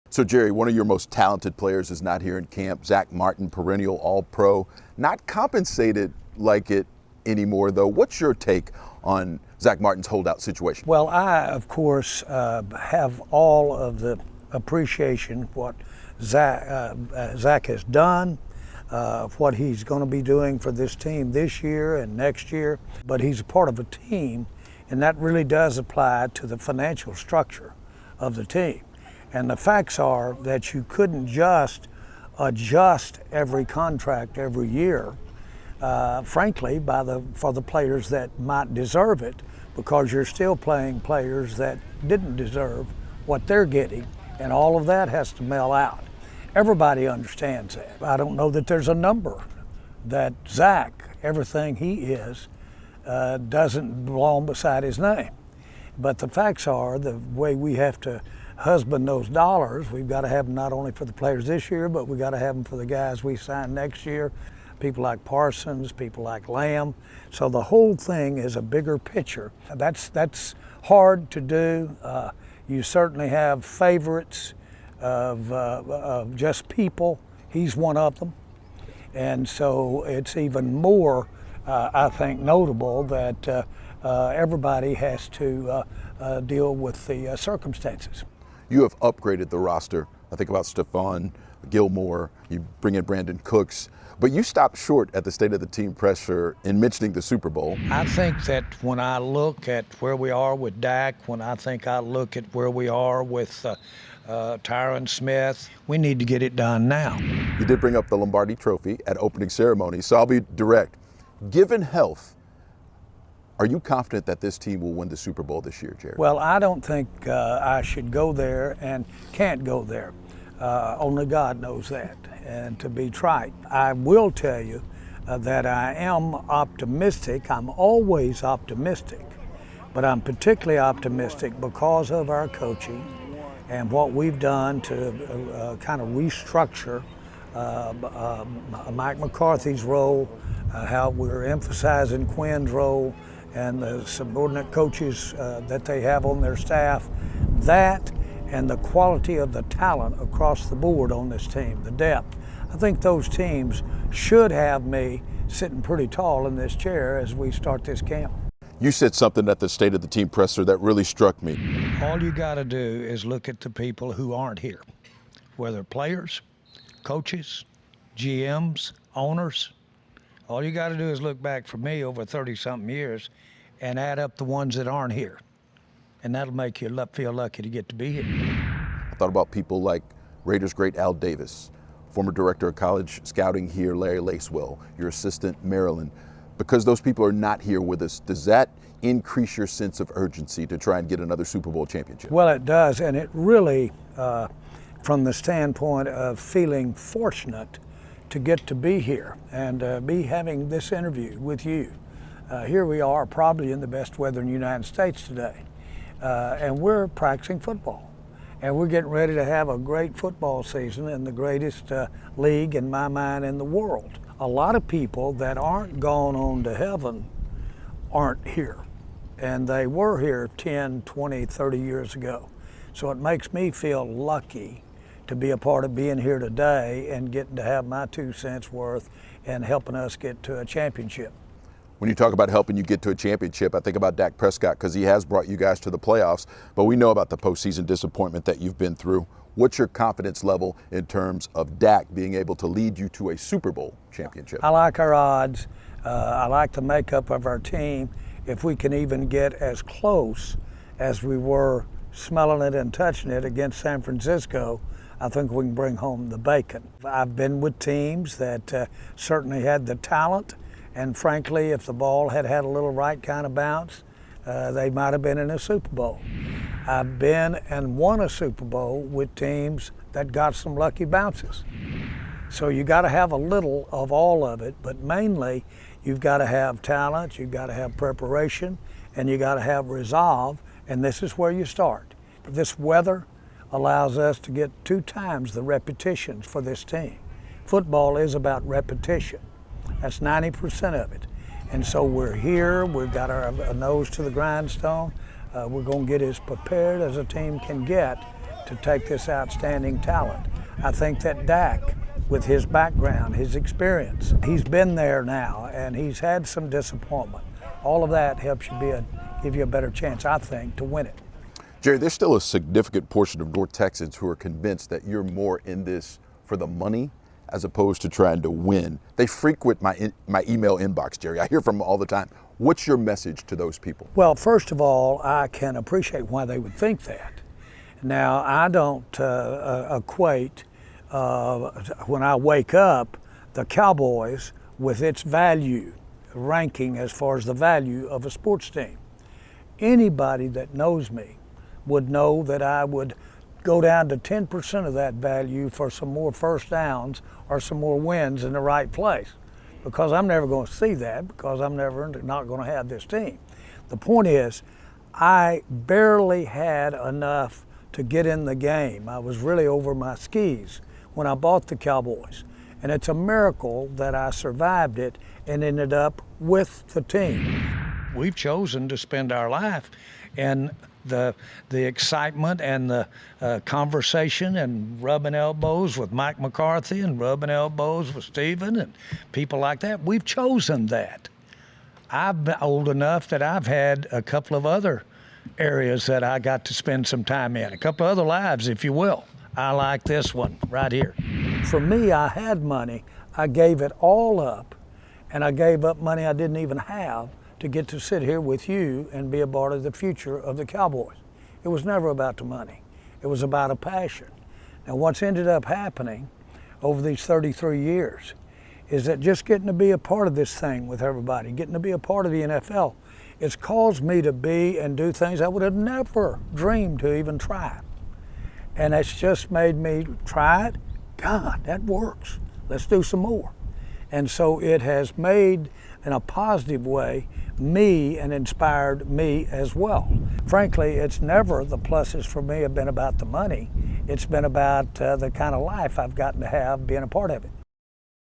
So, Jerry, one of your most talented players is not here in camp. Zach Martin, perennial All-Pro, not compensated like it anymore, though. What's your take on Zach Martin's holdout situation? Well, I, of course, have all of the appreciation for what Zach has done, what he's going to be doing for this team this year and next year. But he's a part of a team, and that really does apply to the financial structure of the team. And the facts are that you couldn't just adjust every contract every year, frankly, for the players that might deserve it, because you're still playing players that didn't deserve what they're getting, and all of that has to mail out. Everybody understands that. I don't know that there's a number that Zach, everything he is, doesn't belong beside his name. But the facts are, the way we have to husband those dollars, we've got to have them not only for the players this year, but we've got to have them for the guys we sign next year, people like Parsons, people like Lamb. So the whole thing is a bigger picture. That's hard to do. You certainly have favorites of just people. He's one of them. And so it's even more, I think, notable that everybody has to deal with the circumstances. You have upgraded the roster. I think about Stephon Gilmore, you bring in Brandon Cooks, but you stopped short at the State of the Team presser in mentioning the Super Bowl. I think that when I look at where we are with Dak, when I look at where we are with Tyron Smith, we need to get it done now. You did bring up the Lombardi Trophy at opening ceremony, so I'll be direct. Given health, are you confident that this team will win the Super Bowl this year, Jerry? Well, I don't think I should go there and can't go there. Only God knows that. And to be trite, I will tell you that I am optimistic. I'm always optimistic, but I'm particularly optimistic because of our coaching and what we've done to kind of restructure Mike McCarthy's role, how we're emphasizing Quinn's role, and the subordinate coaches that they have on their staff. That and the quality of the talent across the board on this team, the depth. I think those teams should have me sitting pretty tall in this chair as we start this camp. You said something at the State of the Team presser that really struck me. All you got to do is look at the people who aren't here, whether players, coaches, GMs, owners. All you got to do is look back for me over 30-something years and add up the ones that aren't here. And that'll make you feel lucky to get to be here. I thought about people like Raiders great Al Davis, former director of college scouting here, Larry Lacewell, your assistant, Maryland. Because those people are not here with us, does that increase your sense of urgency to try and get another Super Bowl championship? Well, it does, and it really, from the standpoint of feeling fortunate to get to be here and be having this interview with you. Here we are, probably in the best weather in the United States today, and we're practicing football. And we're getting ready to have a great football season in the greatest league, in my mind, in the world. A lot of people that aren't gone on to heaven aren't here. And they were here 10, 20, 30 years ago. So it makes me feel lucky to be a part of being here today and getting to have my 2 cents worth and helping us get to a championship. When you talk about helping you get to a championship, I think about Dak Prescott because he has brought you guys to the playoffs, but we know about the postseason disappointment that you've been through. What's your confidence level in terms of Dak being able to lead you to a Super Bowl championship? I like our odds. I like the makeup of our team. If we can even get as close as we were smelling it and touching it against San Francisco, I think we can bring home the bacon. I've been with teams that certainly had the talent, and frankly, if the ball had had a little right kind of bounce, they might have been in a Super Bowl. I've been and won a Super Bowl with teams that got some lucky bounces. So you got to have a little of all of it, but mainly you've got to have talent, you've got to have preparation, and you got to have resolve, and this is where you start. This weather allows us to get 2 times the repetitions for this team. Football is about repetition. That's 90% of it. And so we're here, we've got our nose to the grindstone. We're going to get as prepared as a team can get to take this outstanding talent. I think that Dak, with his background, his experience, he's been there now and he's had some disappointment. All of that helps you give you a better chance, I think, to win it. Jerry, there's still a significant portion of North Texans who are convinced that you're more in this for the money as opposed to trying to win. They frequent my email inbox, Jerry. I hear from them all the time. What's your message to those people? Well, first of all, I can appreciate why they would think that. Now, I don't equate, when I wake up, the Cowboys with its value ranking as far as the value of a sports team. Anybody that knows me would know that I would go down to 10% of that value for some more first downs or some more wins in the right place, because I'm never going to see that, because I'm not going to have this team. The point is, I barely had enough to get in the game. I was really over my skis when I bought the Cowboys, and it's a miracle that I survived it and ended up with the team. We've chosen to spend our life in the excitement and the conversation and rubbing elbows with Mike McCarthy and rubbing elbows with Steven and people like that. We've chosen that. I've been old enough that I've had a couple of other areas that I got to spend some time in, a couple of other lives, if you will. I like this one right here. For me, I had money. I gave it all up, and I gave up money I didn't even have to get to sit here with you and be a part of the future of the Cowboys. It was never about the money. It was about a passion. Now, what's ended up happening over these 33 years is that just getting to be a part of this thing with everybody, getting to be a part of the NFL, it's caused me to be and do things I would have never dreamed to even try. And it's just made me try it. God, that works. Let's do some more. And so it has made, in a positive way, me and inspired me as well. Frankly, it's never the pluses for me have been about the money. It's been about the kind of life I've gotten to have being a part of it.